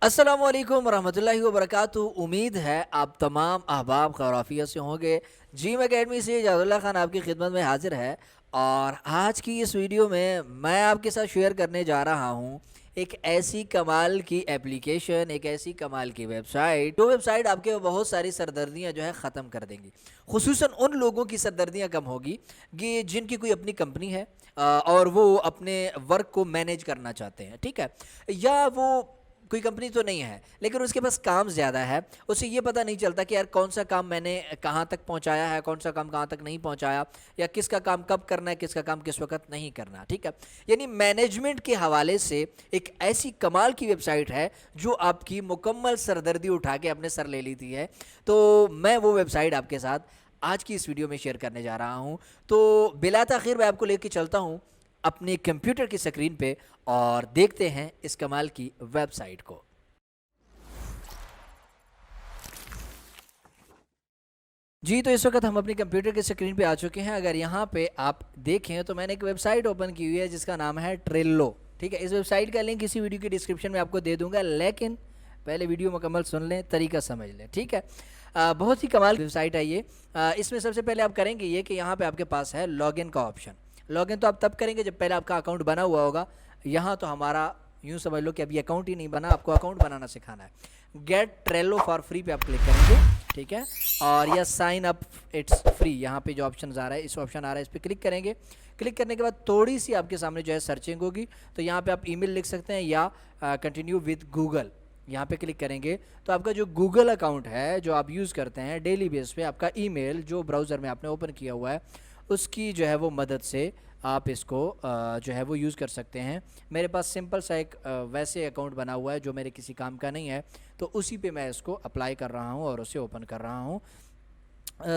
अस्सलामुअलैकुम रहमतुल्लाहि व बरकातुहू। उम्मीद है आप तमाम अहबाब खैरियत से होंगे। जीम एकेडमी से जादुल्ला खान आपकी खिदमत में हाजिर है और आज की इस वीडियो में मैं आपके साथ शेयर करने जा रहा हूँ एक ऐसी कमाल की एप्लीकेशन, एक ऐसी कमाल की वेबसाइट, जो वेबसाइट आपके बहुत सारी सरदर्दियाँ जो है ख़त्म कर देंगी। खुसूसन उन लोगों की सरदर्दियाँ कम होगी कि जिनकी कोई अपनी कंपनी है और वो अपने वर्क को मैनेज करना चाहते हैं, ठीक है, या वो कोई कंपनी तो नहीं है लेकिन उसके पास काम ज़्यादा है। उसे ये पता नहीं चलता कि यार कौन सा काम मैंने कहाँ तक पहुँचाया है, कौन सा काम कहाँ तक नहीं पहुँचाया, या किसका काम कब करना है, किसका काम किस वक्त नहीं करना, ठीक है। यानी मैनेजमेंट के हवाले से एक ऐसी कमाल की वेबसाइट है जो आपकी मुकम्मल सरदर्दी उठा के अपने सर ले लेती है। तो मैं वो वेबसाइट आपके साथ आज की इस वीडियो में शेयर करने जा रहा हूँ। तो बिला ताख़ीर मैं आपको लेके चलता हूँ अपने कंप्यूटर की स्क्रीन पे और देखते हैं इस कमाल की वेबसाइट को। जी, तो इस वक्त हम अपने कंप्यूटर की स्क्रीन पे आ चुके हैं। अगर यहाँ पे आप देखें तो मैंने एक वेबसाइट ओपन की हुई है जिसका नाम है ट्रेलो, ठीक है। इस वेबसाइट का लिंक इसी वीडियो की डिस्क्रिप्शन में आपको दे दूंगा, लेकिन पहले वीडियो मुकम्मल सुन लें, तरीका समझ लें, ठीक है। बहुत ही कमाल वेबसाइट है ये। इसमें सबसे पहले आप करेंगे ये कि यहाँ पे आपके पास है लॉगिन का ऑप्शन। लॉगिन तो आप तब करेंगे जब पहले आपका अकाउंट बना हुआ होगा। यहाँ तो हमारा यूँ समझ लो कि अभी अकाउंट ही नहीं बना, आपको अकाउंट बनाना सिखाना है। गेट ट्रेलो फॉर फ्री पे आप क्लिक करेंगे, ठीक है, और यह साइन अप इट्स फ्री, यहाँ पे जो ऑप्शन आ रहा है, इस ऑप्शन आ रहा है, इस पर क्लिक करेंगे। क्लिक करने के बाद थोड़ी सी आपके सामने जो है सर्चिंग होगी, तो यहाँ पे आप ईमेल लिख सकते हैं या कंटिन्यू विद गूगल, यहाँ पे क्लिक करेंगे तो आपका जो गूगल अकाउंट है जो आप यूज़ करते हैं डेली बेस पे, आपका ईमेल जो ब्राउज़र में आपने ओपन किया हुआ है उसकी जो है वो मदद से आप इसको जो है वो यूज़ कर सकते हैं। मेरे पास सिंपल सा एक वैसे अकाउंट बना हुआ है जो मेरे किसी काम का नहीं है, तो उसी पे मैं इसको अप्लाई कर रहा हूँ और उसे ओपन कर रहा हूँ।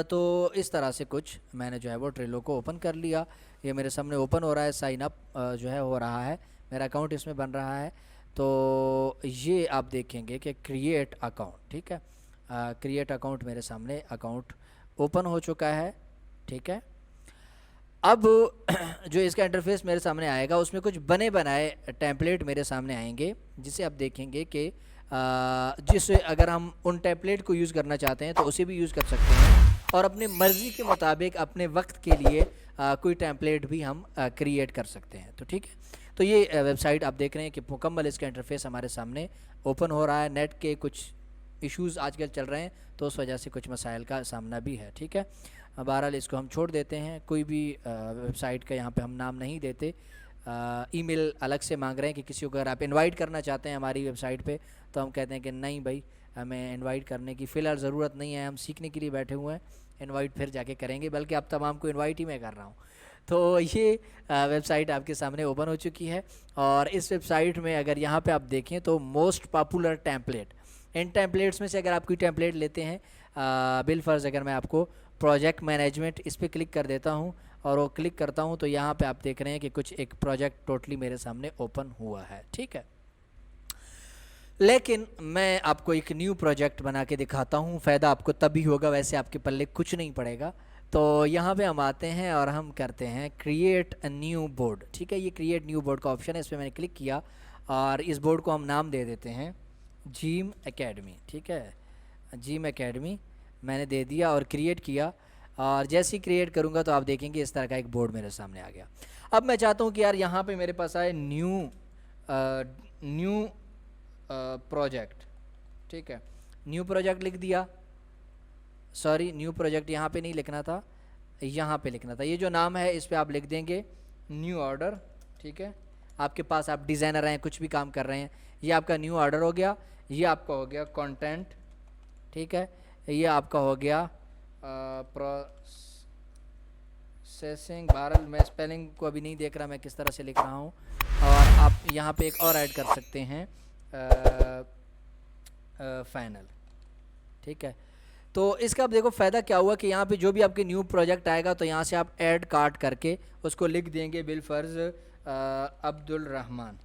तो इस तरह से कुछ मैंने जो है वो ट्रेलो को ओपन कर लिया। ये मेरे सामने ओपन हो रहा है, साइन अप जो है हो रहा है, मेरा अकाउंट इसमें बन रहा है। तो ये आप देखेंगे कि क्रिएट अकाउंट, ठीक है, क्रिएट अकाउंट, मेरे सामने अकाउंट ओपन हो चुका है, ठीक है। अब जो इसका इंटरफेस मेरे सामने आएगा उसमें कुछ बने बनाए टेम्पलेट मेरे सामने आएंगे, जिसे आप देखेंगे कि जिससे अगर हम उन टेम्पलेट को यूज़ करना चाहते हैं तो उसे भी यूज़ कर सकते हैं, और अपने मर्ज़ी के मुताबिक अपने वक्त के लिए कोई टेम्पलेट भी हम क्रिएट कर सकते हैं। तो ठीक है, तो ये वेबसाइट आप देख रहे हैं कि मुकम्मल इसका इंटरफेस हमारे सामने ओपन हो रहा है। नेट के कुछ इश्यूज़ आजकल चल रहे हैं तो उस वजह से कुछ मसाइल का सामना भी है, ठीक है। बहरहाल इसको हम छोड़ देते हैं, कोई भी वेबसाइट का यहाँ पे हम नाम नहीं देते। ईमेल अलग से मांग रहे हैं कि किसी को अगर आप इनवाइट करना चाहते हैं हमारी वेबसाइट पे, तो हम कहते हैं कि नहीं भाई, हमें इनवाइट करने की फ़िलहाल ज़रूरत नहीं है, हम सीखने के लिए बैठे हुए हैं, इनवाइट फिर जाके करेंगे, बल्कि आप तमाम को इनवाइट ही मैं कर रहा हूँ। तो ये वेबसाइट आपके सामने ओपन हो चुकी है, और इस वेबसाइट में अगर यहाँ पे आप देखें तो मोस्ट पॉपुलर टेम्पलेट, इन टेम्पलेट्स में से अगर आप कोई टेम्पलेट लेते हैं, बिलफर्ज अगर मैं आपको प्रोजेक्ट मैनेजमेंट इस पर क्लिक कर देता हूँ और वो क्लिक करता हूँ, तो यहाँ पे आप देख रहे हैं कि कुछ एक प्रोजेक्ट टोटली मेरे सामने ओपन हुआ है, ठीक है। लेकिन मैं आपको एक न्यू प्रोजेक्ट बना के दिखाता हूँ, फ़ायदा आपको तभी होगा, वैसे आपके पल्ले कुछ नहीं पड़ेगा। तो यहाँ पे हम आते हैं और हम करते हैं क्रिएट अ न्यू बोर्ड, ठीक है। ये क्रिएट न्यू बोर्ड का ऑप्शन है, इस पर मैंने क्लिक किया और इस बोर्ड को हम नाम दे देते हैं जीम एकेडमी, ठीक है। जीम एकेडमी मैंने दे दिया और क्रिएट किया, और जैसे ही क्रिएट करूँगा तो आप देखेंगे इस तरह का एक बोर्ड मेरे सामने आ गया। अब मैं चाहता हूँ कि यार यहाँ पे मेरे पास आए न्यू प्रोजेक्ट, ठीक है। न्यू प्रोजेक्ट लिख दिया, सॉरी न्यू प्रोजेक्ट यहाँ पे नहीं लिखना था, यहाँ पे लिखना था। ये जो नाम है इस पर आप लिख देंगे न्यू ऑर्डर, ठीक है। आपके पास आप डिज़ाइनर हैं, कुछ भी काम कर रहे हैं, ये आपका न्यू ऑर्डर हो गया। ये आपका हो गया कंटेंट, ठीक है। ये आपका हो गया प्रोसेसिंग। बहरहाल मैं स्पेलिंग को अभी नहीं देख रहा मैं किस तरह से लिख रहा हूँ, और आप यहाँ पे एक और ऐड कर सकते हैं फाइनल, ठीक है। तो इसका अब देखो फ़ायदा क्या हुआ कि यहाँ पे जो भी आपके न्यू प्रोजेक्ट आएगा तो यहाँ से आप ऐड कार्ड करके उसको लिख देंगे बिलफर्ज अब्दुल रहमान,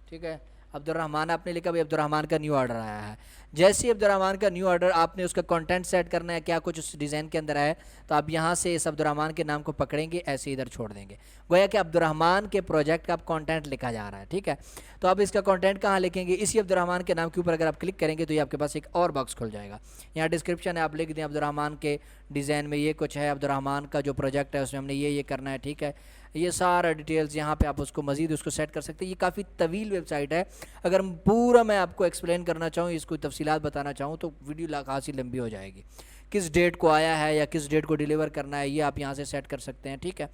ठीक है। अब्दुर्रहमान आपने लिखा, भाई अब्दुर्रहमान का न्यू ऑर्डर आया है। जैसे ही अब्दुर्रहमान का न्यू ऑर्डर, आपने उसका कंटेंट सेट करना है, क्या कुछ उस डिज़ाइन के अंदर है, तो आप यहाँ से इस अब्दुर्रहमान के नाम को पकड़ेंगे, ऐसे इधर छोड़ देंगे, गोया कि अब्दुर्रहमान के प्रोजेक्ट का आप कंटेंट लिखा जा रहा है, ठीक है। तो आप इसका कंटेंट कहाँ लिखेंगे, इसी अब्दुर्रहमान के नाम के ऊपर अगर आप क्लिक करेंगे तो ये आपके पास एक और बॉक्स खुल जाएगा। यहाँ डिस्क्रिप्शन है, आप लिख दें अब्दुर्रहमान के डिज़ाइन में ये कुछ है, अब्दुर्रहमान का जो प्रोजेक्ट है उसमें हमने ये करना है, ठीक है। ये सारा डिटेल्स यहाँ पे आप उसको मज़ीद उसको सेट कर सकते हैं। ये काफ़ी तवील वेबसाइट है, अगर पूरा मैं आपको एक्सप्लेन करना चाहूँ, इसको तफसीलात बताना चाहूँ तो वीडियो खासी लंबी हो जाएगी। किस डेट को आया है या किस डेट को डिलीवर करना है, ये आप यहाँ से सेट कर सकते हैं, ठीक है।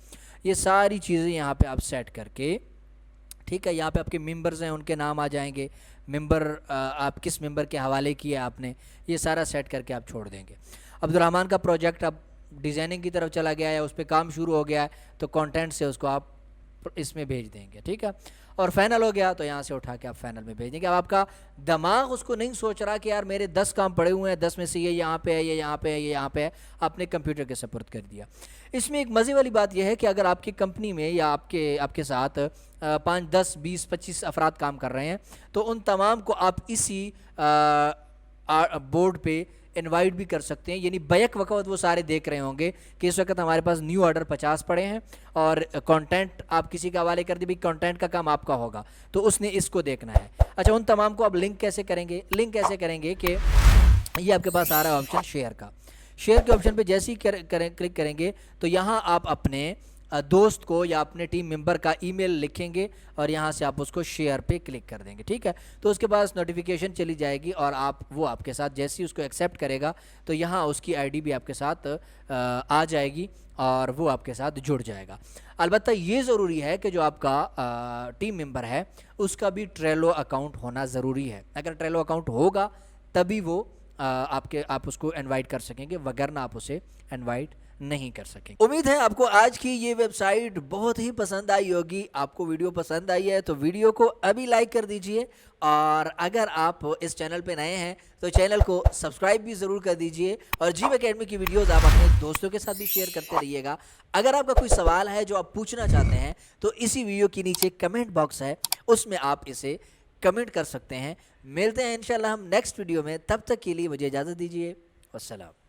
ये सारी चीज़ें यहाँ पे आप सेट करके, ठीक है, यहाँ पे आपके मेंबर्स हैं, उनके नाम आ जाएंगे, मेंबर आप किस मेंबर के हवाले किया आपने, ये सारा सेट करके आप छोड़ देंगे। अब्दुर्रहमान का प्रोजेक्ट अब डिज़ाइनिंग की तरफ चला गया है, उस पर काम शुरू हो गया है, तो कंटेंट से उसको आप इसमें भेज देंगे, ठीक है। और फाइनल हो गया तो यहाँ से उठा के आप फाइनल में भेज देंगे। अब आपका दिमाग उसको नहीं सोच रहा कि यार मेरे 10 काम पड़े हुए हैं, 10 में से ये यहाँ पे है, ये यहाँ पे है, ये यहाँ पे है, आपने कंप्यूटर के सपुर्द कर दिया। इसमें एक मज़े वाली बात यह है कि अगर आपकी कंपनी में या आपके साथ 5, 10, 20, 25 अफराद काम कर रहे हैं, तो उन तमाम को आप इसी बोर्ड पे इनवाइट भी कर सकते हैं। यानी बैक वक्त वो सारे देख रहे होंगे कि इस वक्त हमारे पास न्यू ऑर्डर 50 पड़े हैं और कंटेंट आप किसी के हवाले कर दी, भाई कंटेंट का काम आपका होगा, तो उसने इसको देखना है। अच्छा, उन तमाम को आप लिंक कैसे करेंगे, लिंक कैसे करेंगे कि ये आपके पास आ रहा है ऑप्शन शेयर का। शेयर के ऑप्शन पे जैसे ही क्लिक करेंगे तो यहाँ आप अपने दोस्त को या अपने टीम मेंबर का ईमेल लिखेंगे और यहाँ से आप उसको शेयर पे क्लिक कर देंगे, ठीक है। तो उसके पास नोटिफिकेशन चली जाएगी और वो आपके साथ जैसे ही उसको एक्सेप्ट करेगा तो यहाँ उसकी आईडी भी आपके साथ आ जाएगी और वो आपके साथ जुड़ जाएगा। अलबत्ता ये ज़रूरी है कि जो आपका टीम मेंबर है उसका भी ट्रेलो अकाउंट होना ज़रूरी है। अगर ट्रेलो अकाउंट होगा तभी वो आप उसको इनवाइट कर सकेंगे, वगरना आप उसे इनवाइट नहीं कर सकेंगे। उम्मीद है आपको आज की ये वेबसाइट बहुत ही पसंद आई होगी। आपको वीडियो पसंद आई है तो वीडियो को अभी लाइक कर दीजिए, और अगर आप इस चैनल पे नए हैं तो चैनल को सब्सक्राइब भी ज़रूर कर दीजिए, और जीम एकेडमी की वीडियोस आप अपने दोस्तों के साथ भी शेयर करते रहिएगा। अगर आपका कोई सवाल है जो आप पूछना चाहते हैं तो इसी वीडियो के नीचे कमेंट बॉक्स है, उसमें आप इसे कमेंट कर सकते हैं। मिलते हैं इंशाल्लाह हम नेक्स्ट वीडियो में, तब तक के लिए मुझे इजाज़त दीजिए। वस्सलाम।